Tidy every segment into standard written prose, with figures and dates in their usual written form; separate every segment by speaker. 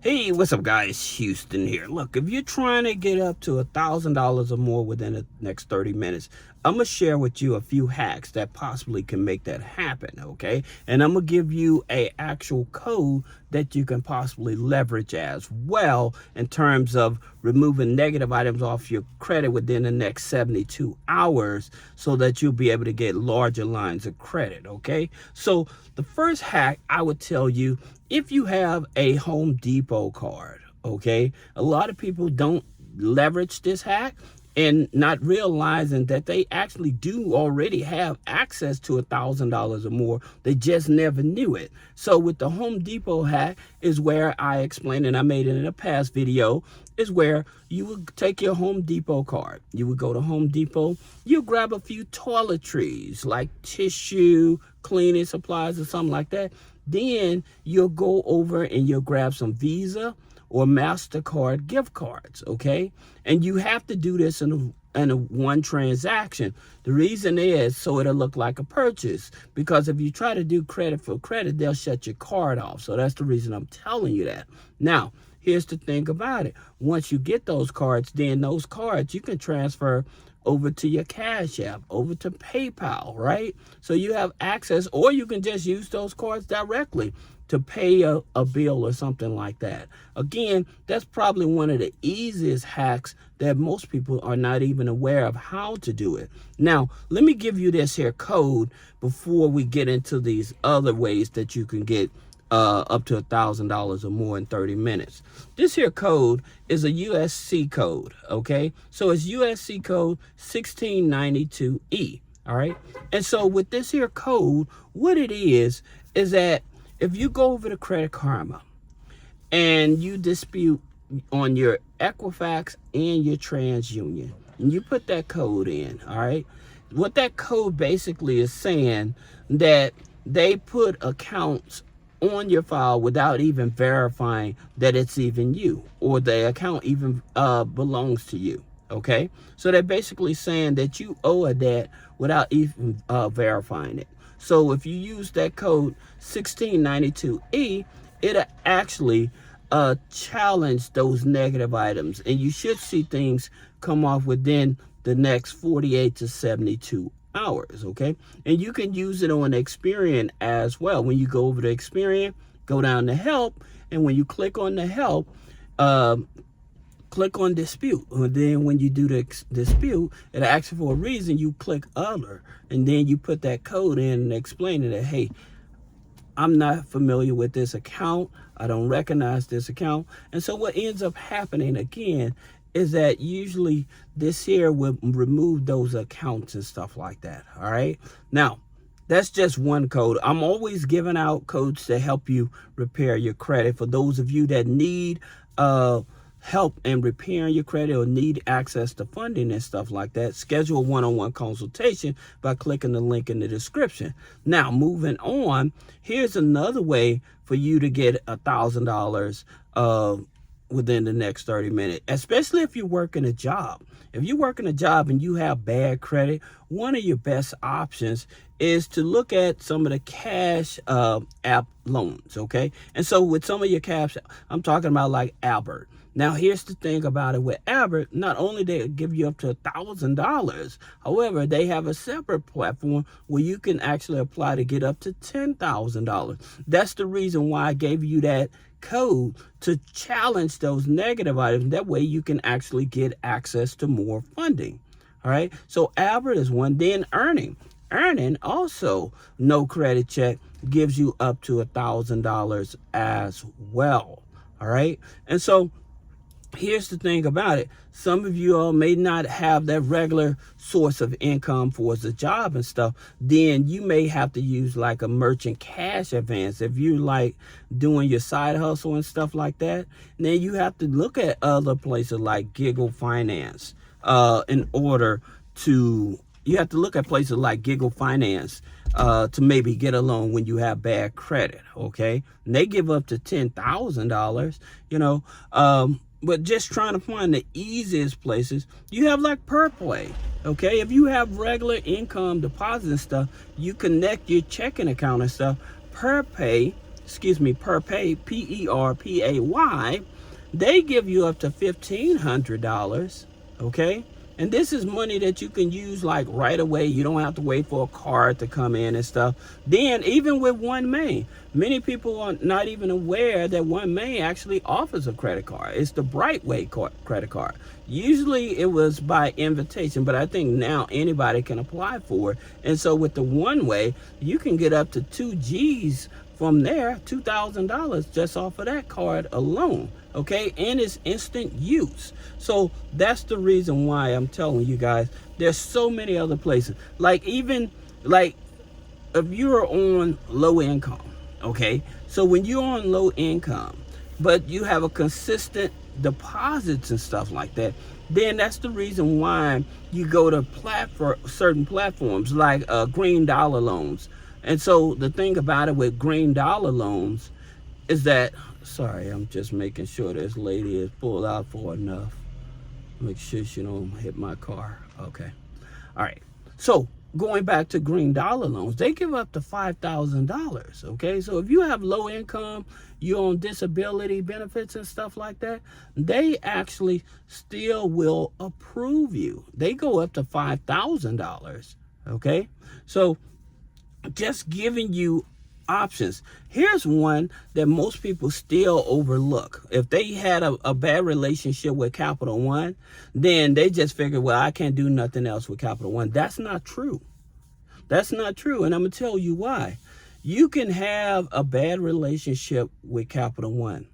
Speaker 1: Hey, what's up, guys? Houston here. Look, if you're trying to get up to $1,000 or more within the next 30 minutes, I'm going to share with you a few hacks that possibly can make that happen, okay? And I'm going to give you a actual code that you can possibly leverage as well in terms of removing negative items off your credit within the next 72 hours so that you'll be able to get larger lines of credit, okay? So the first hack I would tell you, if you have a Home Depot card, okay, a lot of people don't leverage this hack and not realizing that they actually do already have access to $1,000 or more. They just never knew it. So with the Home Depot hack is where I explained, and I made it in a past video, is where you would take your Home Depot card. You would go to Home Depot, you grab a few toiletries like tissue, cleaning supplies or something like that. Then you'll go over and you'll grab some Visa or MasterCard gift cards, okay? And you have to do this in a one transaction. The reason is so it'll look like a purchase, because if you try to do credit for credit, they'll shut your card off. So that's the reason I'm telling you that. Now, here's the thing about it. Once you get those cards, then those cards you can transfer over to your Cash App, over to PayPal, right? So you have access, or you can just use those cards directly to pay a bill or something like that. Again, that's probably one of the easiest hacks that most people are not even aware of how to do it. Now, let me give you this here code before we get into these other ways that you can get up to $1,000 or more in 30 minutes. This here code is a USC code, okay? So it's USC code 1692E, all right? And so with this here code, what it is that if you go over to Credit Karma and you dispute on your Equifax and your TransUnion, and you put that code in, all right? What that code basically is saying that they put accounts on your file without even verifying that it's even you or the account even belongs to you, okay? So they're basically saying that you owe a debt without even verifying it. So if you use that code 1692E, it'll actually challenge those negative items, and you should see things come off within the next 48 to 72 hours, okay? And you can use it on Experian as well. When you go over to Experian, go down to help, and when you click on the help, click on dispute. And then when you do the dispute, it'll ask you for a reason. You click other, and then you put that code in and explain it that, hey, I'm not familiar with this account. I don't recognize this account. And so what ends up happening again is that usually this here will remove those accounts and stuff like that, all right? Now, that's just one code. I'm always giving out codes to help you repair your credit. For those of you that need help in repairing your credit or need access to funding and stuff like that, schedule a one-on-one consultation by clicking the link in the description. Now, moving on, here's another way for you to get $1,000 within the next 30 minutes, especially if you're working a job. If you're working a job and you have bad credit, one of your best options is to look at some of the cash app loans, okay? And so with some of your cash, I'm talking about like Albert. Now, here's the thing about it with Albert. Not only they give you up to $1,000, however, they have a separate platform where you can actually apply to get up to $10,000. That's the reason why I gave you that code, to challenge those negative items. That way you can actually get access to more funding. All right. So Albert is one. Then Earning also, no credit check, gives you up to $1,000 as well. All right. And so here's the thing about it. Some of you all may not have that regular source of income for the job and stuff. Then you may have to use like a merchant cash advance. If you like doing your side hustle and stuff like that, then you have to look at other places like Giggle Finance in order to, you have to look at places like Giggle Finance to maybe get a loan when you have bad credit, okay? And they give up to $10,000, you know, but just trying to find the easiest places, you have like PerPlay, okay? If you have regular income deposits and stuff, you connect your checking account and stuff. PerPay Perpay, PERPAY, they give you up to $1,500, okay? And this is money that you can use like right away. You don't have to wait for a card to come in and stuff. Then even with OneMain, many people are not even aware that OneMain actually offers a credit card. It's the Brightway credit card. Usually it was by invitation, but I think now anybody can apply for it. And so with the One Way, you can get up to 2 G's from there, $2,000 just off of that card alone. Okay, and it's instant use. So that's the reason why I'm telling you guys, there's so many other places. Like even like if you're on low income, okay, so when you're on low income but you have a consistent deposits and stuff like that, then that's the reason why you go to certain platforms like green dollar loans. And so the thing about it with green dollar loans is that, sorry, I'm just making sure this lady is pulled out for enough. Make sure she don't hit my car. Okay. All right. So going back to green dollar loans, they give up to $5,000. Okay. So if you have low income, you're on disability benefits and stuff like that, they actually still will approve you. They go up to $5,000. Okay. So just giving you options. Here's one that most people still overlook. If they had a bad relationship with Capital One, then they just figure, well, I can't do nothing else with Capital One. That's not true. That's not true. And I'm going to tell you why. You can have a bad relationship with Capital One.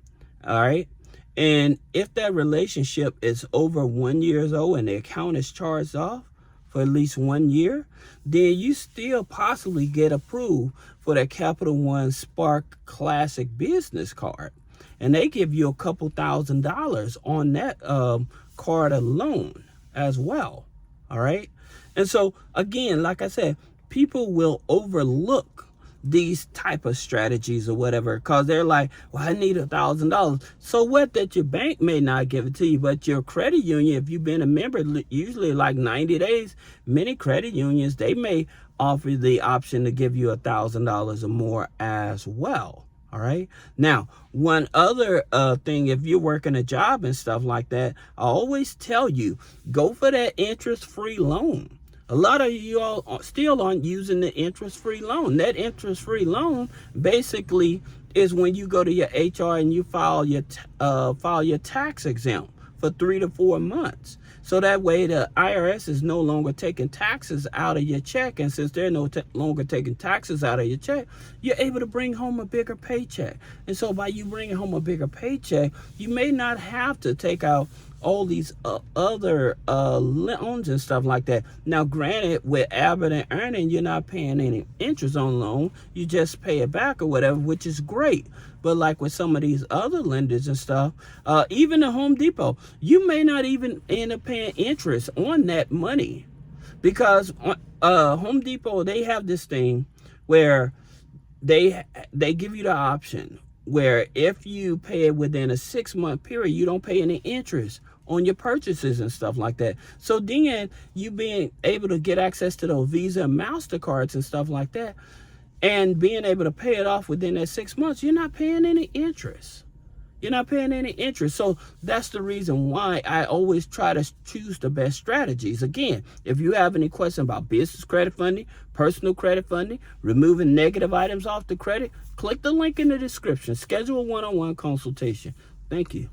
Speaker 1: All right. And if that relationship is over 1 year old and the account is charged off for at least 1 year, then you still possibly get approved for that Capital One Spark Classic Business Card. And they give you a couple $1,000s on that card alone as well. All right. And so, again, like I said, people will overlook these type of strategies or whatever because they're like, well, I need $1,000. So what that your bank may not give it to you, but your credit union, if you've been a member usually like 90 days, many credit unions, they may offer the option to give you $1,000 or more as well. All right. Now, one other thing, if you're working a job and stuff like that, I always tell you, go for that interest-free loan. A lot of you all still aren't using the interest-free loan. That interest-free loan basically is when you go to your HR and you file your tax exempt for 3 to 4 months. So that way the IRS is no longer taking taxes out of your check. And since they're no longer taking taxes out of your check, you're able to bring home a bigger paycheck. And so by you bringing home a bigger paycheck, you may not have to take out all these other loans and stuff like that. Now, granted, with Abbott and Earning, you're not paying any interest on loan. You just pay it back or whatever, which is great. But like with some of these other lenders and stuff, even the Home Depot, you may not even end up paying interest on that money because Home Depot, they have this thing where they give you the option where if you pay it within a 6-month period, you don't pay any interest on your purchases and stuff like that. So then you being able to get access to those Visa and MasterCards and stuff like that, and being able to pay it off within that 6 months, you're not paying any interest. You're not paying any interest. So that's the reason why I always try to choose the best strategies. Again, if you have any questions about business credit funding, personal credit funding, removing negative items off the credit, click the link in the description. Schedule a one-on-one consultation. Thank you.